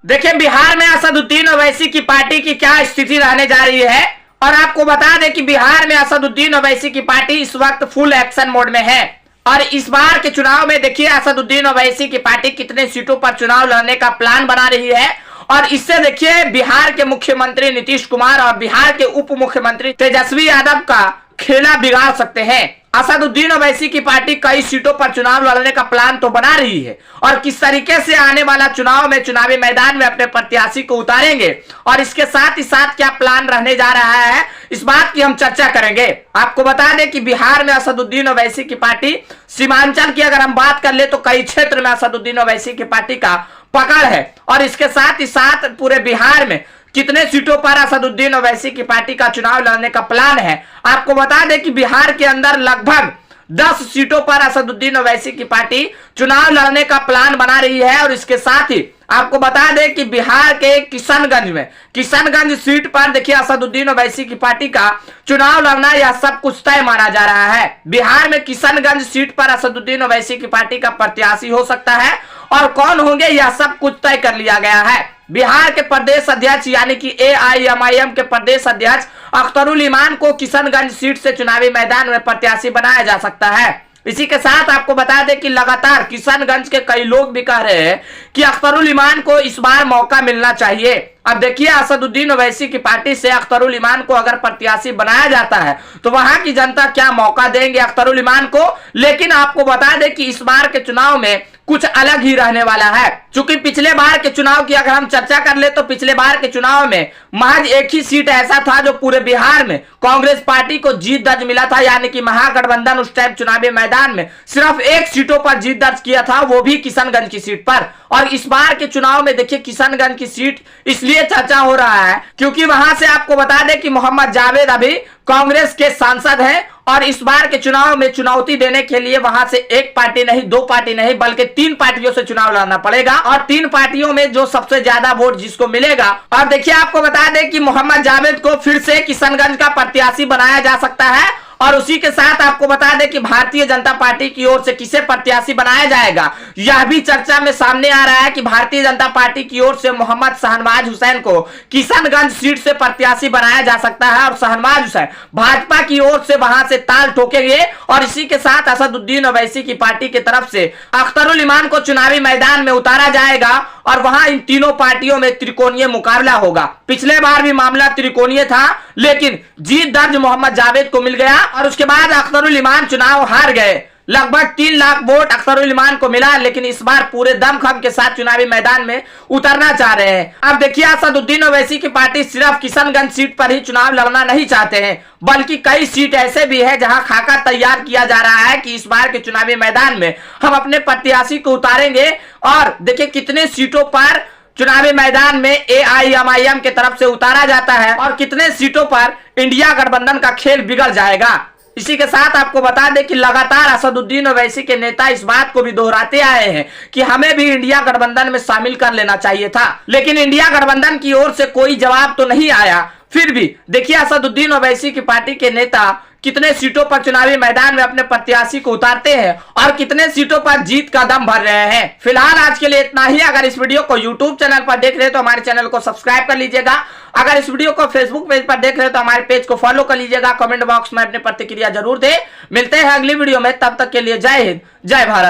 देखिए बिहार में असदुद्दीन ओवैसी की पार्टी की क्या स्थिति रहने जा रही है। और आपको बता दें कि बिहार में असदुद्दीन ओवैसी की पार्टी इस वक्त फुल एक्शन मोड में है। और इस बार के चुनाव में देखिए असदुद्दीन ओवैसी की पार्टी कितने सीटों पर चुनाव लड़ने का प्लान बना रही है। और इससे देखिए बिहार के मुख्यमंत्री नीतीश कुमार और बिहार के उप मुख्यमंत्री तेजस्वी यादव का खेला बिगाड़ सकते हैं। असदुद्दीन ओवैसी की पार्टी कई सीटों पर चुनाव लड़ने का प्लान तो बना रही है और किस तरीके से आने वाला चुनाव में चुनावी मैदान में अपने प्रत्याशी को उतारेंगे और इसके साथ ही साथ क्या प्लान रहने जा रहा है, इस बात की हम चर्चा करेंगे। आपको बता दें कि बिहार में असदुद्दीन ओवैसी की पार्टी, सीमांचल की अगर हम बात कर ले तो कई क्षेत्र में असदुद्दीन ओवैसी की पार्टी का पकड़ है। और इसके साथ ही साथ पूरे बिहार में कितने सीटों पर असदुद्दीन ओवैसी की पार्टी का चुनाव लड़ने का प्लान है। आपको बता दें कि बिहार के अंदर लगभग 10 सीटों पर असदुद्दीन ओवैसी की पार्टी चुनाव लड़ने का प्लान बना रही है। और इसके साथ ही आपको बता दें कि बिहार के किशनगंज सीट पर देखिए असदुद्दीन ओवैसी की पार्टी का चुनाव लड़ना यह सब कुछ तय माना जा रहा है। बिहार में किशनगंज सीट पर असदुद्दीन ओवैसी की पार्टी का प्रत्याशी हो सकता है और कौन होंगे यह सब कुछ तय कर लिया गया है। बिहार के प्रदेश अध्यक्ष यानी कि AIMIM के प्रदेश अध्यक्ष अख्तरुल इमान को किशनगंज सीट से चुनावी मैदान में प्रत्याशी बनाया जा सकता है। इसी के साथ आपको बता दें कि लगातार किशनगंज के कई लोग भी कह रहे हैं कि अख्तरुल इमान को इस बार मौका मिलना चाहिए। अब देखिए असदुद्दीन ओवैसी की पार्टी से अख्तरुल इमान को अगर प्रत्याशी बनाया जाता है तो वहां की जनता क्या मौका देंगे अख्तरुल इमान को। लेकिन आपको बता दें कि इस बार के चुनाव में कुछ अलग ही रहने वाला है। चूंकि पिछले बार के चुनाव की अगर हम चर्चा कर ले तो पिछले बार के चुनाव में महज एक ही सीट ऐसा था जो पूरे बिहार में कांग्रेस पार्टी को जीत दर्ज मिला था, यानी कि महागठबंधन उस टाइम चुनावी मैदान में सिर्फ 1 सीटों पर जीत दर्ज किया था, वो भी किशनगंज की सीट पर। और इस बार के चुनाव में देखिए किशनगंज की सीट इसलिए चर्चा हो रहा है क्योंकि वहां से आपको बता दें कि मोहम्मद जावेद अभी कांग्रेस के सांसद हैं और इस बार के चुनाव में चुनौती देने के लिए वहां से एक पार्टी नहीं, 2 पार्टी नहीं, बल्कि 3 पार्टियों से चुनाव लड़ना पड़ेगा। और 3 पार्टियों में जो सबसे ज्यादा वोट जिसको मिलेगा। और देखिए आपको बता दें कि मोहम्मद जावेद को फिर से किशनगंज का प्रत्याशी बनाया जा सकता है। और उसी के साथ आपको बता दें कि भारतीय जनता पार्टी की ओर से किसे प्रत्याशी बनाया जाएगा यह भी चर्चा में सामने आ रहा है कि भारतीय जनता पार्टी की ओर से मोहम्मद शहनवाज हुसैन को किशनगंज सीट से प्रत्याशी बनाया जा सकता है और शहनवाज हुसैन भाजपा की ओर से वहां से ताल ठोकेंगे। और इसी के साथ असदुद्दीन ओवैसी की पार्टी की तरफ से अख्तरुल इमान को चुनावी मैदान में उतारा जाएगा और वहां इन तीनों पार्टियों में त्रिकोणीय मुकाबला होगा। पिछले बार भी मामला त्रिकोणीय था लेकिन जीत दर्ज मोहम्मद जावेद को मिल गया और उसके बाद अख्तरुल इमान चुनाव हार गए। लगभग 3 लाख वोट अख्तरुल इमान को मिला, लेकिन इस बार पूरे दमखम के साथ चुनावी मैदान में उतरना चाह रहे हैं। अब देखिए असदुद्दीन ओवैसी की पार्टी सिर्फ किशनगंज सीट पर ही चुनाव लड़ना नहीं चाहते हैं, बल्कि कई सीट ऐसे भी है जहां खाका तैयार किया जा रहा है कि इस बार के चुनावी मैदान में हम अपने प्रत्याशी को उतारेंगे। और देखिए कितने सीटों पर चुनावी मैदान में AIMIM के तरफ से उतारा जाता है और कितने सीटों पर इंडिया गठबंधन का खेल बिगड़ जाएगा। इसी के साथ आपको बता दें कि लगातार असदुद्दीन ओवैसी के नेता इस बात को भी दोहराते आए हैं कि हमें भी इंडिया गठबंधन में शामिल कर लेना चाहिए था, लेकिन इंडिया गठबंधन की ओर से कोई जवाब तो नहीं आया। फिर भी देखिए असदुद्दीन ओवैसी की पार्टी के नेता कितने सीटों पर चुनावी मैदान में अपने प्रत्याशी को उतारते हैं और कितने सीटों पर जीत का दम भर रहे हैं। फिलहाल आज के लिए इतना ही। अगर इस वीडियो को YouTube चैनल पर देख रहे हैं तो हमारे चैनल को सब्सक्राइब कर लीजिएगा। अगर इस वीडियो को Facebook पेज पर देख रहे हैं तो हमारे पेज को फॉलो कर लीजिएगा। कमेंट बॉक्स में अपनी प्रतिक्रिया जरूर दें। मिलते हैं अगली वीडियो में, तब तक के लिए जय हिंद, जय भारत।